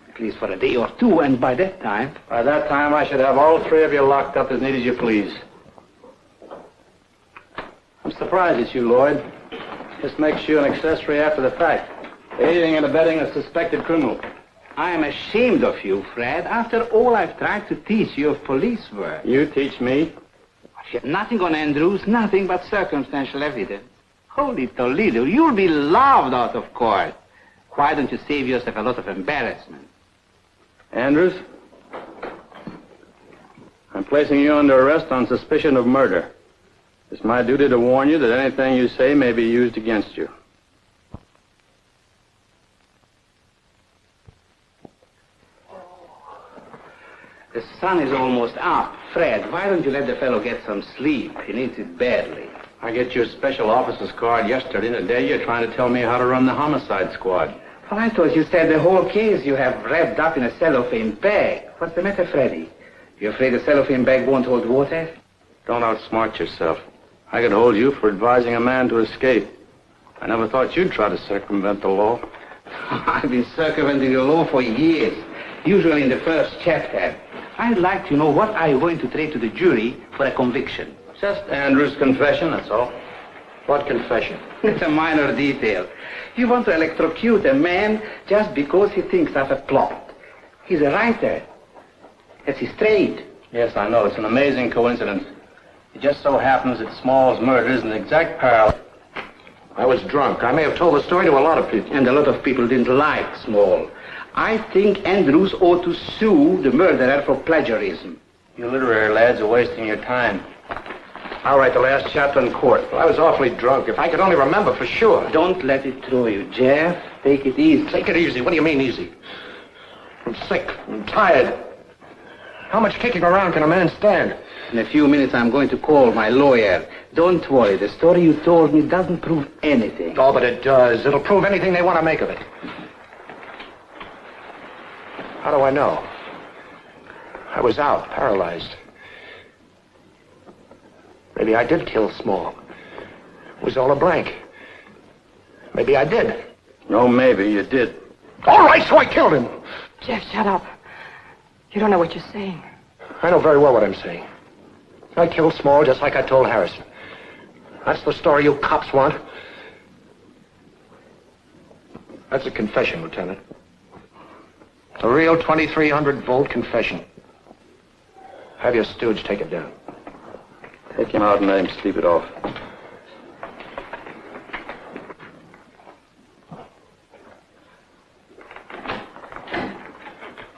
at least for a day or two, and by that time... By that time, I should have all three of you locked up as neat as you please. I'm surprised at you, Lloyd. This makes you an accessory after the fact. Aiding and abetting a suspected criminal. I am ashamed of you, Fred. After all I've tried to teach you of police work. You teach me? You have nothing on Andrews, nothing but circumstantial evidence. Holy Toledo, you'll be laughed out of court. Why don't you save yourself a lot of embarrassment? Andrews, I'm placing you under arrest on suspicion of murder. It's my duty to warn you that anything you say may be used against you. The sun is almost up. Fred, why don't you let the fellow get some sleep? He needs it badly. I get your special officer's card yesterday, and today you're trying to tell me how to run the homicide squad. Well, I thought you said the whole case you have wrapped up in a cellophane bag. What's the matter, Freddy? You afraid the cellophane bag won't hold water? Don't outsmart yourself. I could hold you for advising a man to escape. I never thought you'd try to circumvent the law. I've been circumventing the law for years, usually in the first chapter. I'd like to know what are you going to trade to the jury for a conviction. Just Andrew's confession, that's all. What confession? It's a minor detail. You want to electrocute a man just because he thinks of a plot. He's a writer. That's his trade. Yes, I know. It's an amazing coincidence. It just so happens that Small's murder is an exact parallel. I was drunk. I may have told the story to a lot of people. And a lot of people didn't like Small. I think Andrews ought to sue the murderer for plagiarism. You literary lads are wasting your time. I'll write the last chapter in court. Well, I was awfully drunk. If I could only remember for sure. Don't let it throw you, Jeff. Take it easy. Take it easy? What do you mean easy? I'm sick. I'm tired. How much kicking around can a man stand? In a few minutes, I'm going to call my lawyer. Don't worry. The story you told me doesn't prove anything. Oh, but it does. It'll prove anything they want to make of it. How do I know? I was out, paralyzed. Maybe I did kill Small. It was all a blank. Maybe I did. No, maybe you did. All right, so I killed him. Jeff, shut up. You don't know what you're saying. I know very well what I'm saying. I killed Small just like I told Harrison. That's the story you cops want. That's a confession, Lieutenant. A real 2300-volt confession. Have your stooge take it down. Take him out and let him sleep it off.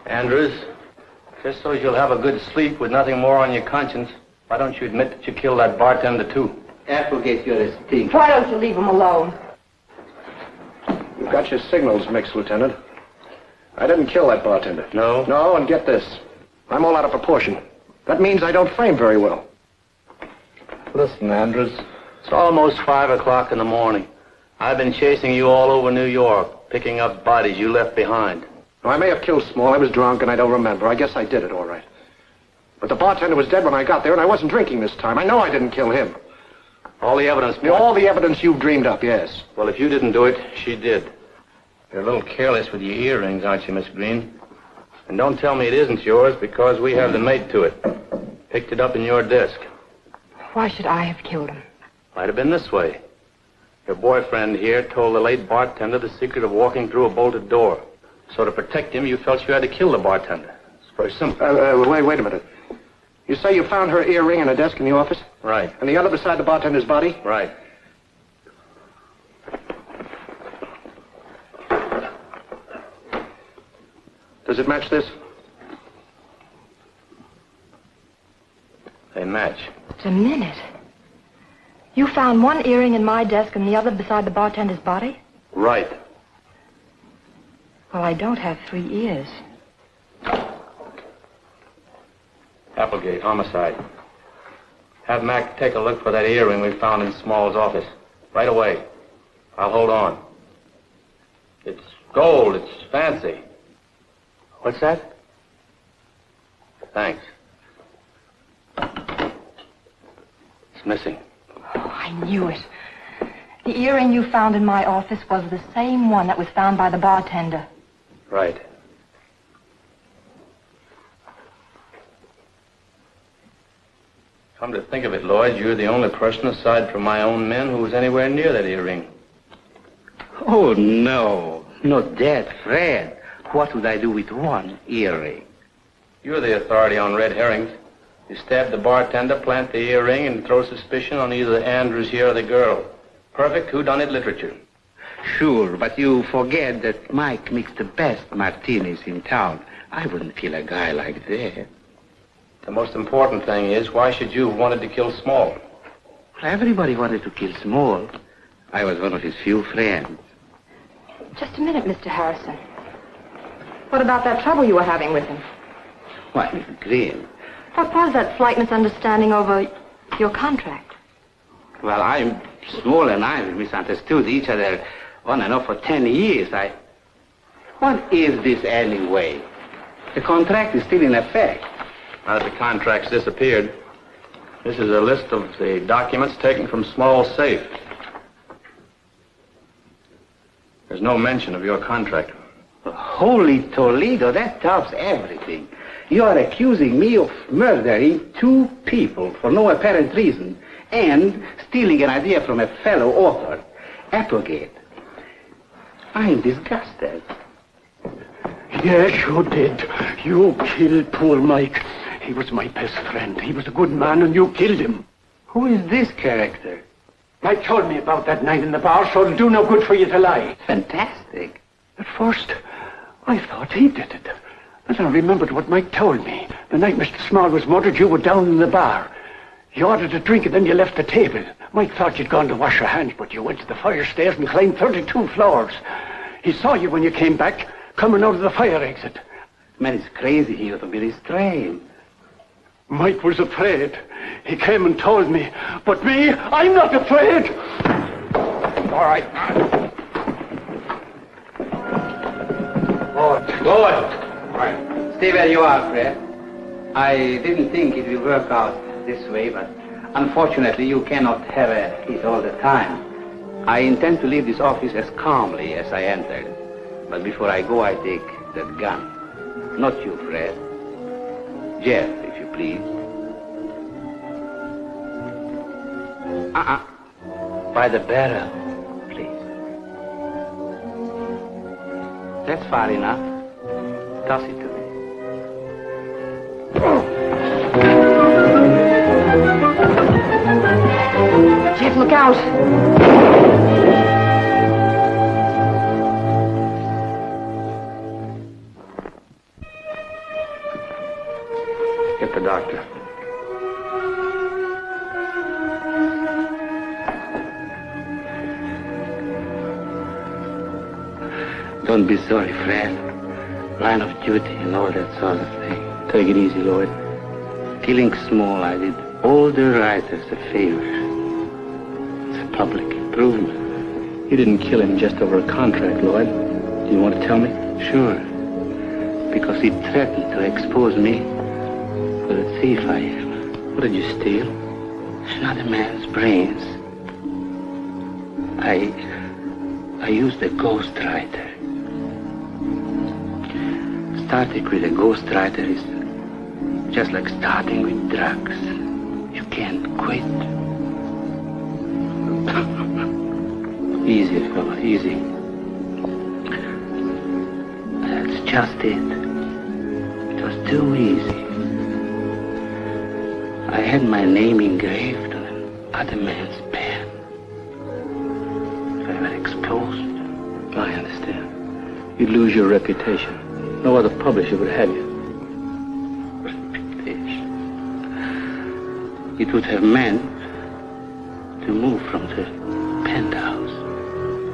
Andrews, just so you'll have a good sleep with nothing more on your conscience, why don't you admit that you killed that bartender, too? Applegate, you're a stink. Why don't you leave him alone? You've got your signals mixed, Lieutenant. I didn't kill that bartender. No? No, and get this. I'm all out of proportion. That means I don't frame very well. Listen, Andrews, it's almost 5 o'clock in the morning. I've been chasing you all over New York, picking up bodies you left behind. I may have killed Small. I was drunk and I don't remember. I guess I did it all right. But the bartender was dead when I got there, and I wasn't drinking this time. I know I didn't kill him. All the evidence... All the evidence you've dreamed up, yes. Well, if you didn't do it, she did. You're a little careless with your earrings, aren't you, Miss Green? And don't tell me it isn't yours, because we have the mate to it. Picked it up in your desk. Why should I have killed him? Might have been this way. Your boyfriend here told the late bartender the secret of walking through a bolted door. So to protect him, you felt you had to kill the bartender. It's very simple. Wait a minute. You say you found her earring in a desk in the office? Right. And the other beside the bartender's body? Right. Does it match this? They match. Just a minute. You found one earring in my desk and the other beside the bartender's body? Right. Well, I don't have 3 ears. Applegate, homicide. Have Mac take a look for that earring we found in Small's office. Right away. I'll hold on. It's gold. It's fancy. What's that? Thanks. It's missing. Oh, I knew it. The earring you found in my office was the same one that was found by the bartender. Right. Come to think of it, Lloyd, you're the only person aside from my own men who was anywhere near that earring. Oh, no. Not that, Fred. What would I do with one earring? You're the authority on red herrings. You stab the bartender, plant the earring, and throw suspicion on either Andrews here or the girl. Perfect whodunit literature. Sure, but you forget that Mike makes the best martinis in town. I wouldn't kill a guy like that. The most important thing is, why should you have wanted to kill Small? Everybody wanted to kill Small. I was one of his few friends. Just a minute, Mr. Harrison. What about that trouble you were having with him? Why, Miss Green? What was that slight misunderstanding over your contract? Well, Small and I misunderstood each other on and off for 10 years. What is this anyway? The contract is still in effect. Now that the contract's disappeared, this is a list of the documents taken from Small's safe. There's no mention of your contract. Holy Toledo, that tops everything. You are accusing me of murdering 2 people for no apparent reason and stealing an idea from a fellow author. Applegate. I'm disgusted. Yes, you did. You killed poor Mike. He was my best friend. He was a good man, and you killed him. Who is this character? Mike told me about that night in the bar, so it'll do no good for you to lie. Fantastic. At first, I thought he did it. Then I remembered what Mike told me. The night Mr. Small was murdered, you were down in the bar. You ordered a drink, and then you left the table. Mike thought you'd gone to wash your hands, but you went to the fire stairs and climbed 32 floors. He saw you when you came back, coming out of the fire exit. Man is crazy. He ought to be restrained. Mike was afraid. He came and told me. But me, I'm not afraid. All right. Good. All right. Stay where you are, Fred. I didn't think it will work out this way, but unfortunately you cannot have a hit all the time. I intend to leave this office as calmly as I entered. But before I go, I take that gun. Not you, Fred. Jeff, if you please. By the barrel, please. That's far enough. Toss it to me. Jeff, look out. Get the doctor. Don't be sorry, Fred. Line of duty and all that sort of thing. Take it easy, Lloyd. Killing Small, I did all the writers a favor. It's a public improvement. You didn't kill him just over a contract, Lloyd. Do you want to tell me? Sure. Because he threatened to expose me for the thief I am. What did you steal? Another man's brains. I used a ghostwriter. Starting with a ghostwriter is just like starting with drugs. You can't quit. Easy, fella, easy. That's just it. It was too easy. I had my name engraved on another man's pen. If I were exposed. I understand. You'd lose your reputation. No other publisher would have you. Reputation. It would have meant to move from the penthouse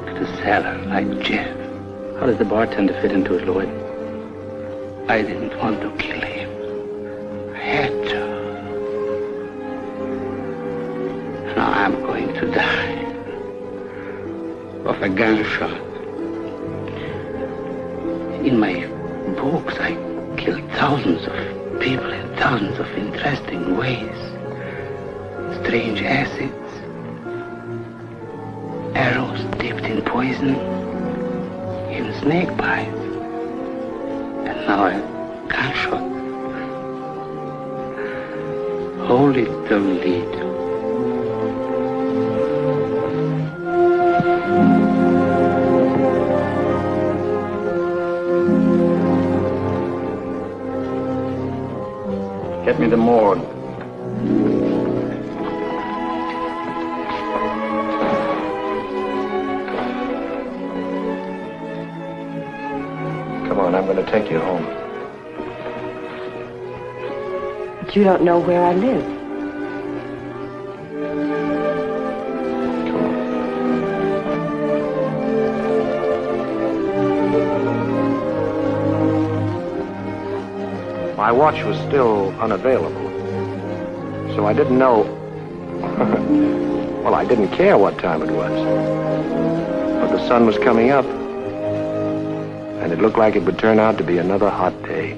to the cellar like Jeff. How did the bartender fit into it, Lloyd? I didn't want to kill him. I had to. Now I'm going to die of a gunshot. In my books, I killed thousands of people in thousands of interesting ways. Strange acids, arrows dipped in poison, even snake bites. And now a gunshot. Holy Toledo. Get me the morgue. Come on, I'm going to take you home. But you don't know where I live. Come on. My watch was still unavailable, so I didn't know. Well, I didn't care what time it was. But the sun was coming up, and it looked like it would turn out to be another hot day.